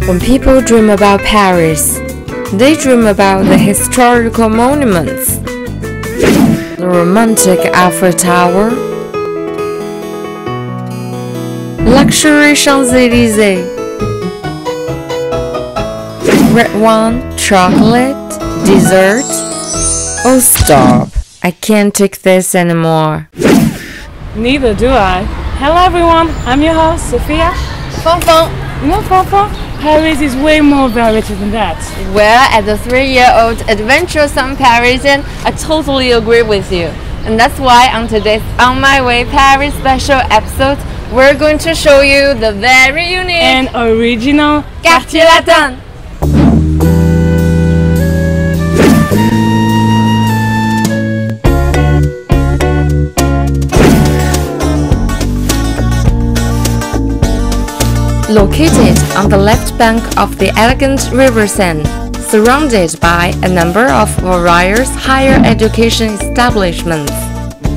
When people dream about Paris, they dream about the historical monuments, the romantic Eiffel Tower, luxury Champs-Élysées, red wine, chocolate, dessert. Oh, stop. I can't take this anymore. Neither do I. Hello everyone, I'm your host, Sophia. Feng. You know, Fafa, Paris is way more variety than that. Well, as a 3-year-old adventuresome Parisian, I totally agree with you. And that's why on today's On My Way Paris special episode, we're going to show you the very unique And original Quartier Latin. Located on the left bank of the elegant river Seine, surrounded by a number of various higher education establishments,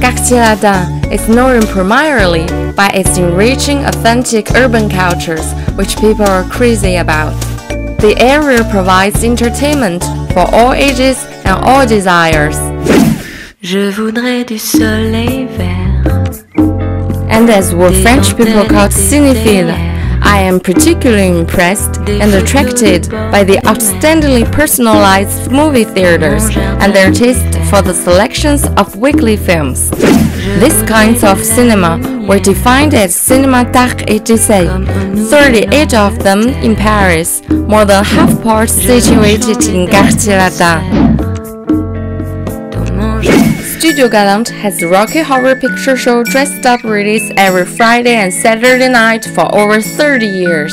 Quartier Latin is known primarily by its enriching authentic urban cultures which people are crazy about. The area provides entertainment for all ages and all desires. Je voudrais du soleil vert. And as what French people call cinéphile, I am particularly impressed and attracted by the outstandingly personalized movie theaters and their taste for the selections of weekly films. These kinds of cinema were defined as cinéma d'art et d'essai, 38 of them in Paris, more than half parts situated in Quartier Latin. Studio Galant has a Rocky Horror Picture Show dressed up release every Friday and Saturday night for over 30 years.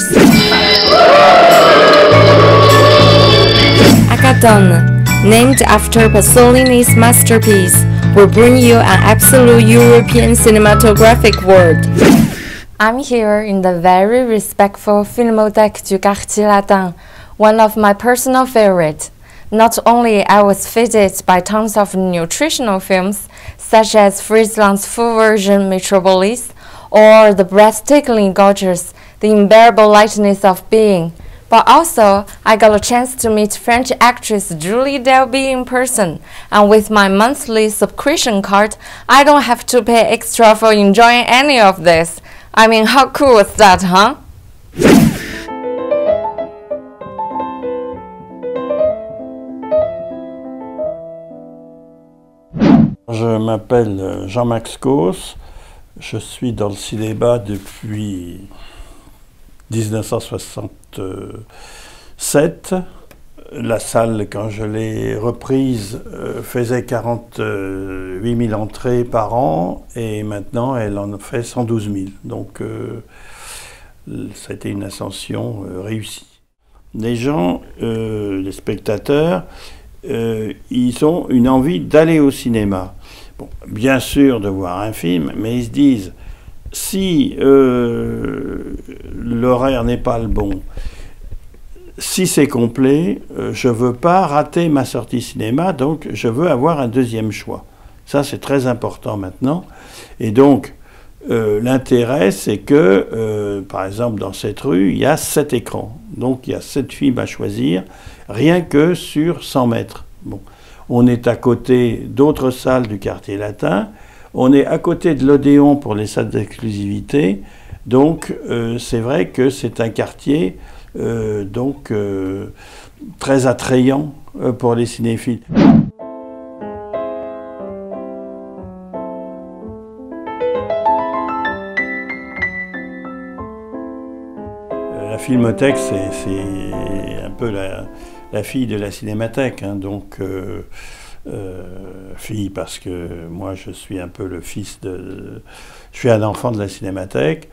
Acadone, named after Pasolini's masterpiece, will bring you an absolute European cinematographic world. I'm here in the very respectful Filmothèque du Quartier Latin, one of my personal favorites. Not only I was fitted by tons of nutritional films, such as Friesland's full version Metropolis, or the breathtakingly gorgeous The Unbearable Lightness of Being, but also I got a chance to meet French actress Julie Delpy in person, and with my monthly subscription card, I don't have to pay extra for enjoying any of this. I mean, how cool was that, huh? Je m'appelle Jean-Max Cos, je suis dans le cinéma depuis 1967. La salle, quand je l'ai reprise, faisait 48 000 entrées par an et maintenant elle en fait 112 000. Donc ça a été une ascension réussie. Les gens, les spectateurs, ils ont une envie d'aller au cinéma. Bon, bien sûr de voir un film, mais ils se disent, si l'horaire n'est pas le bon, si c'est complet, je ne veux pas rater ma sortie cinéma, donc je veux avoir un deuxième choix. Ça, c'est très important maintenant. Et donc, l'intérêt, c'est que, par exemple, dans cette rue, il y a 7 écrans. Donc, il y a 7 films à choisir, rien que sur 100 mètres. Bon. On est à côté d'autres salles du Quartier Latin. On est à côté de l'Odéon pour les salles d'exclusivité. Donc, c'est vrai que c'est un quartier très attrayant pour les cinéphiles. La Filmothèque, c'est un peu la fille de la Cinémathèque, hein, donc fille parce que moi je suis un peu le fils de... Je suis un enfant de la Cinémathèque,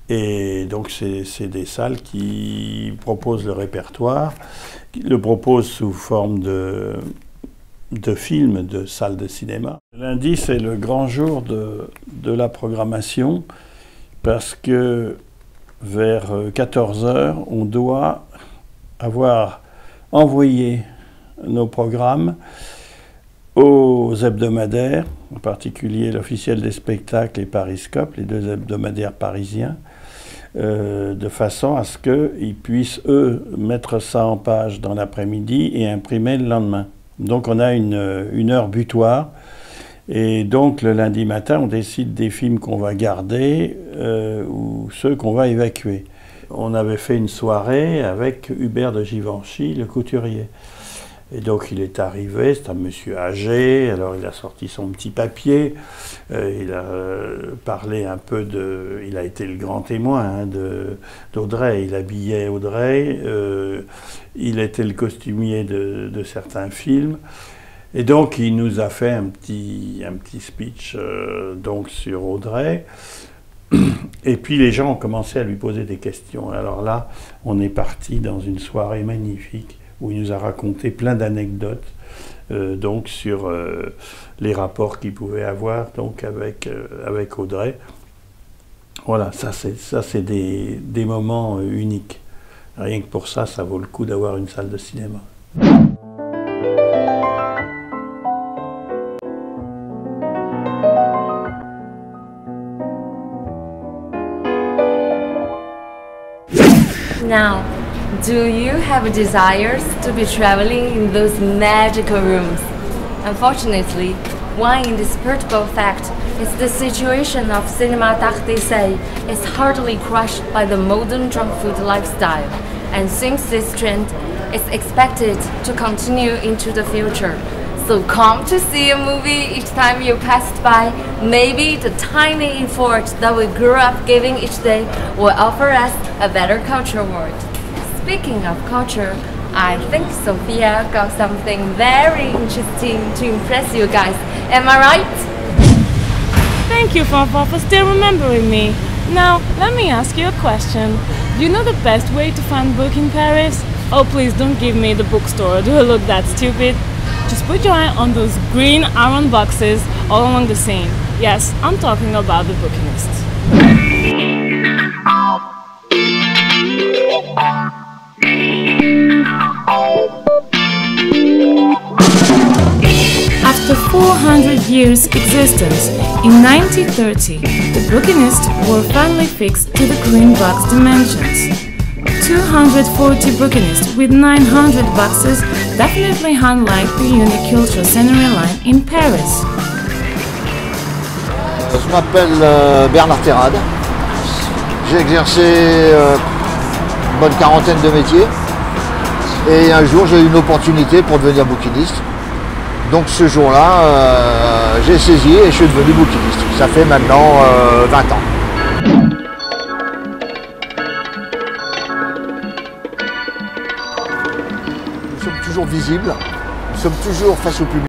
et donc c'est des salles qui proposent le répertoire, qui le proposent sous forme de films, de salles de cinéma. Lundi, c'est le grand jour de la programmation, parce que vers 14 h, on doit avoir envoyé nos programmes aux hebdomadaires, en particulier l'Officiel des spectacles et Pariscope, les deux hebdomadaires parisiens, de façon à ce qu'ils puissent, eux, mettre ça en page dans l'après-midi et imprimer le lendemain. Donc on a une heure butoir, et donc le lundi matin, on décide des films qu'on va garder ou ceux qu'on va évacuer. On avait fait une soirée avec Hubert de Givenchy, le couturier. Et donc il est arrivé, c'est un monsieur âgé, alors il a sorti son petit papier, il a parlé un peu de... Il a été le grand témoin, hein, d'Audrey, il habillait Audrey, il était le costumier de certains films, et donc il nous a fait un petit speech donc sur Audrey, et puis les gens ont commencé à lui poser des questions. Alors là, on est parti dans une soirée magnifique, où il nous a raconté plein d'anecdotes donc sur les rapports qu'il pouvait avoir donc avec Audrey. Voilà, ça c'est des moments uniques. Rien que pour ça, ça vaut le coup d'avoir une salle de cinéma. Now, do you have desires to be traveling in those magical rooms? Unfortunately, one indisputable fact is the situation of Cinéma d'Art d'Essai is hardly crushed by the modern junk food lifestyle, and since this trend is expected to continue into the future. So come to see a movie each time you passed by. Maybe the tiny effort that we grew up giving each day will offer us a better culture world. Speaking of culture, I think Sophia got something very interesting to impress you guys. Am I right? Thank you, Fafa, for still remembering me. Now, let me ask you a question. Do you know the best way to find a book in Paris? Oh, please don't give me the bookstore. Do I look that stupid? Just put your eye on those green iron boxes all along the Seine. Yes, I'm talking about the Bookinist. After 400 years' existence, in 1930, the Bookinists were finally fixed to the green box dimensions. 240 Bookinists with 900 boxes definitely highlight the unique cultural scenery line in Paris. Je m'appelle Bernard Terrade. J'ai exercé une bonne quarantaine de métiers. Et un jour, j'ai eu une opportunité pour devenir bouquiniste. Donc ce jour-là, j'ai saisi et je suis devenu bouquiniste. Ça fait maintenant 20 ans. Nous sommes toujours visibles, nous sommes toujours face au public.